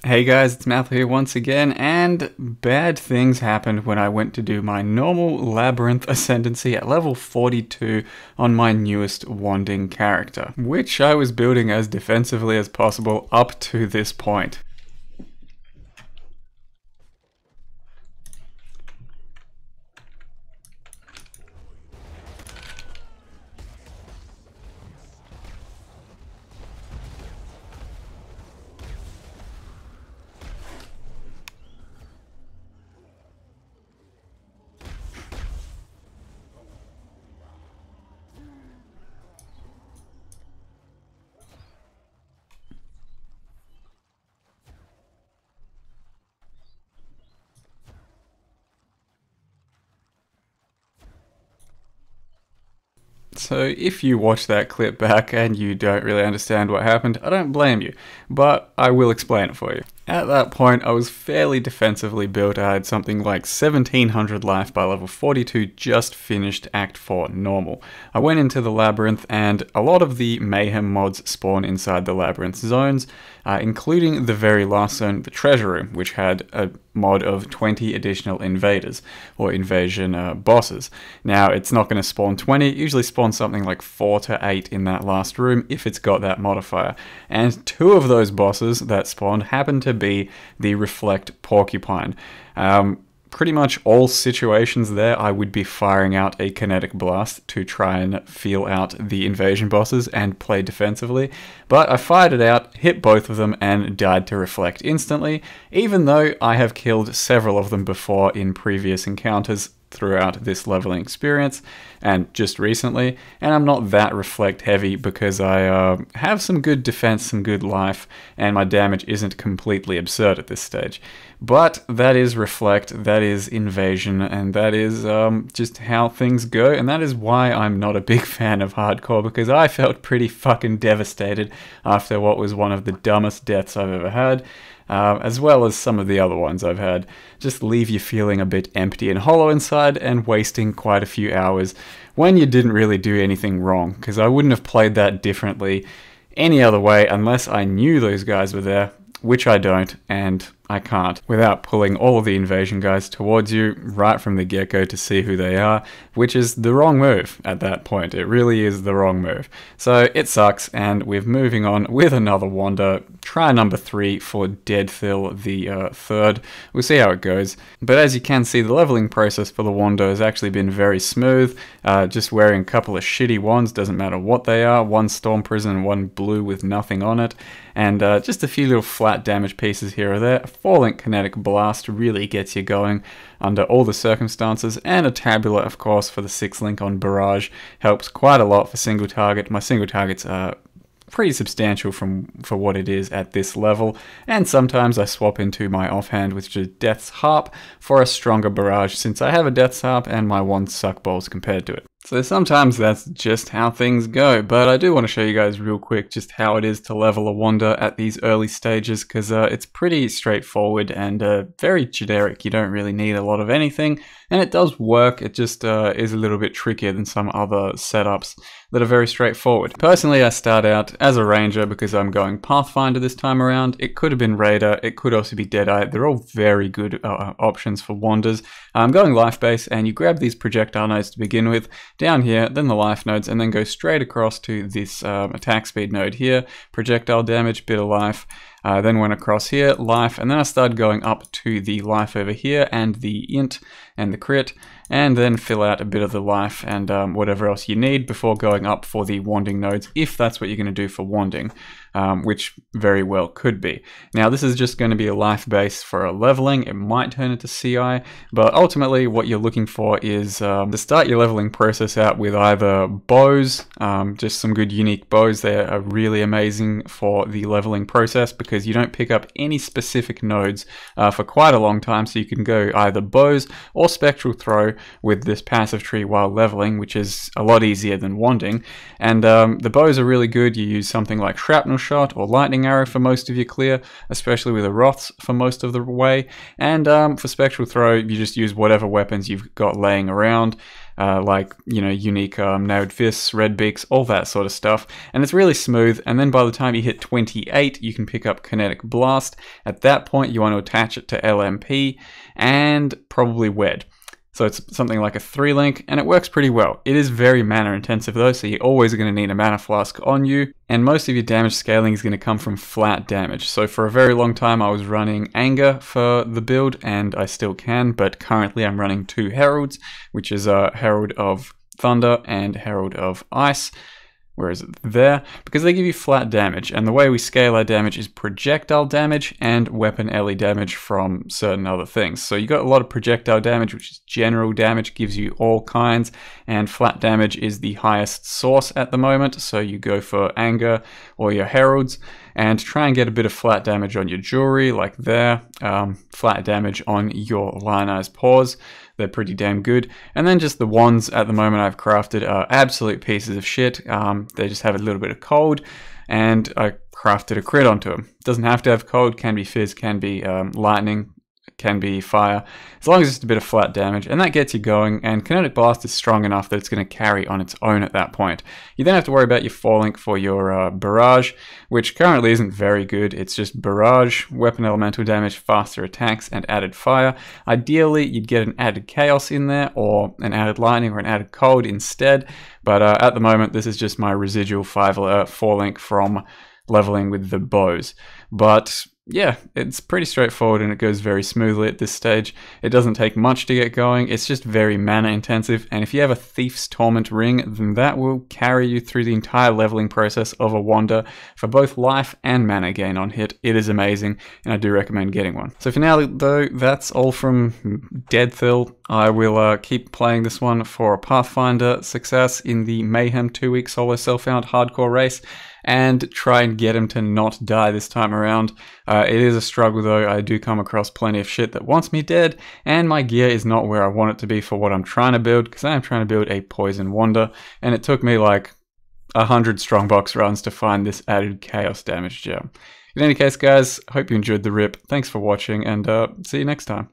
Hey guys, it's Math here once again, and bad things happened when I went to do my normal Labyrinth Ascendancy at level 42 on my newest Wanding character, which I was building as defensively as possible up to this point. So if you watch that clip back and you don't really understand what happened, I don't blame you, but I will explain it for you. At that point, I was fairly defensively built. I had something like 1700 life by level 42, just finished Act 4 normal. I went into the Labyrinth and a lot of the Mayhem mods spawn inside the Labyrinth zones, including the very last zone, the Treasure Room, which had a mod of 20 additional invaders, or invasion bosses. Now, it's not going to spawn 20, it usually spawns something like 4 to 8 in that last room if it's got that modifier. And 2 of those bosses that spawned happen to be the Reflect Porcupine. Pretty much all situations there, I would be firing out a kinetic blast to try and feel out the invasion bosses and play defensively, but I fired it out, hit both of them, and died to Reflect instantly, even though I have killed several of them before in previous encounters throughout this leveling experience and just recently, and I'm not that Reflect heavy because I have some good defense, some good life, and my damage isn't completely absurd at this stage. But that is Reflect, that is Invasion, and that is just how things go, and that is why I'm not a big fan of Hardcore, because I felt pretty fucking devastated after what was one of the dumbest deaths I've ever had. As well as some of the other ones I've had, just leave you feeling a bit empty and hollow inside and wasting quite a few hours when you didn't really do anything wrong, because I wouldn't have played that differently any other way unless I knew those guys were there, which I don't, and I can't, without pulling all of the invasion guys towards you right from the get-go to see who they are, which is the wrong move at that point. It really is the wrong move. So it sucks, and we're moving on with another wander. Try number 3 for Deadthil the third. We'll see how it goes. But as you can see, the leveling process for the wander has actually been very smooth. Just wearing a couple of shitty wands, doesn't matter what they are. One Storm Prison, one blue with nothing on it. And just a few little flat damage pieces here or there. A 4-link kinetic blast really gets you going under all the circumstances, and a tabula, of course, for the 6-link on barrage helps quite a lot for single target. My single targets are pretty substantial for what it is at this level, and sometimes I swap into my offhand, which is Death's Harp, for a stronger barrage, since I have a Death's Harp and my wands suck balls compared to it. So sometimes that's just how things go, but I do want to show you guys real quick just how it is to level a wander at these early stages, because it's pretty straightforward and very generic. You don't really need a lot of anything, and it does work. It just is a little bit trickier than some other setups that are very straightforward. Personally, I start out as a ranger because I'm going Pathfinder this time around. It could have been Raider, it could also be Deadeye. They're all very good options for wanders. I'm going life base, and you grab these projectile nodes to begin with, down here, then the life nodes, and then go straight across to this attack speed node here, projectile damage, bit of life, then went across here, life, and then I started going up to the life over here, and the int, and the crit, and then fill out a bit of the life and whatever else you need before going up for the wanding nodes, if that's what you're going to do for wanding, which very well could be. Now, this is just going to be a life base for a leveling. It might turn into CI, but ultimately what you're looking for is to start your leveling process out with either bows, just some good unique bows. They are really amazing for the leveling process because you don't pick up any specific nodes for quite a long time, so you can go either bows or spectral throw with this passive tree while leveling, which is a lot easier than wanding. And the bows are really good. You use something like shrapnel shot or lightning arrow for most of your clear, especially with the Roths for most of the way. And for spectral throw, you just use whatever weapons you've got laying around. like, you know, unique nailed fists, red beaks, all that sort of stuff. And it's really smooth. And then by the time you hit 28, you can pick up Kinetic Blast. At that point, you want to attach it to LMP and probably Wed. So it's something like a 3-link, and it works pretty well. It is very mana intensive though, so you're always going to need a mana flask on you, and most of your damage scaling is going to come from flat damage. So for a very long time I was running Anger for the build, and I still can, but currently I'm running 2 Heralds, which is a Herald of Thunder and Herald of Ice. Where is it? There. Because they give you flat damage, and the way we scale our damage is projectile damage and weapon ele damage from certain other things. So you got a lot of projectile damage, which is general damage, gives you all kinds, and flat damage is the highest source at the moment, so you go for Anger or your Heralds, and try and get a bit of flat damage on your jewelry, like there, flat damage on your lionized paws. They're pretty damn good. And then just the wands at the moment I've crafted are absolute pieces of shit. They just have a little bit of cold, and I crafted a crit onto them. Doesn't have to have cold, can be fizz, can be lightning, can be fire, as long as it's a bit of flat damage, and that gets you going. And Kinetic Blast is strong enough that it's going to carry on its own at that point. You then have to worry about your 4-link for your Barrage, which currently isn't very good. It's just Barrage, weapon elemental damage, faster attacks, and added fire. Ideally, you'd get an added Chaos in there, or an added Lightning, or an added Cold instead, but at the moment this is just my residual 4-link from leveling with the bows. But yeah, it's pretty straightforward and it goes very smoothly at this stage. It doesn't take much to get going, it's just very mana intensive, and if you have a Thief's Torment ring, then that will carry you through the entire leveling process of a Wander for both life and mana gain on hit. It is amazing, and I do recommend getting one. So for now though, that's all from Deadthil. I will keep playing this one for a Pathfinder success in the Mayhem 2-week solo self-found hardcore race, and try and get him to not die this time around. It is a struggle though. I do come across plenty of shit that wants me dead, and my gear is not where I want it to be for what I'm trying to build, because I am trying to build a Poison Wander, and it took me like 100 strongbox runs to find this added chaos damage gem. In any case guys, hope you enjoyed the rip. Thanks for watching, and see you next time.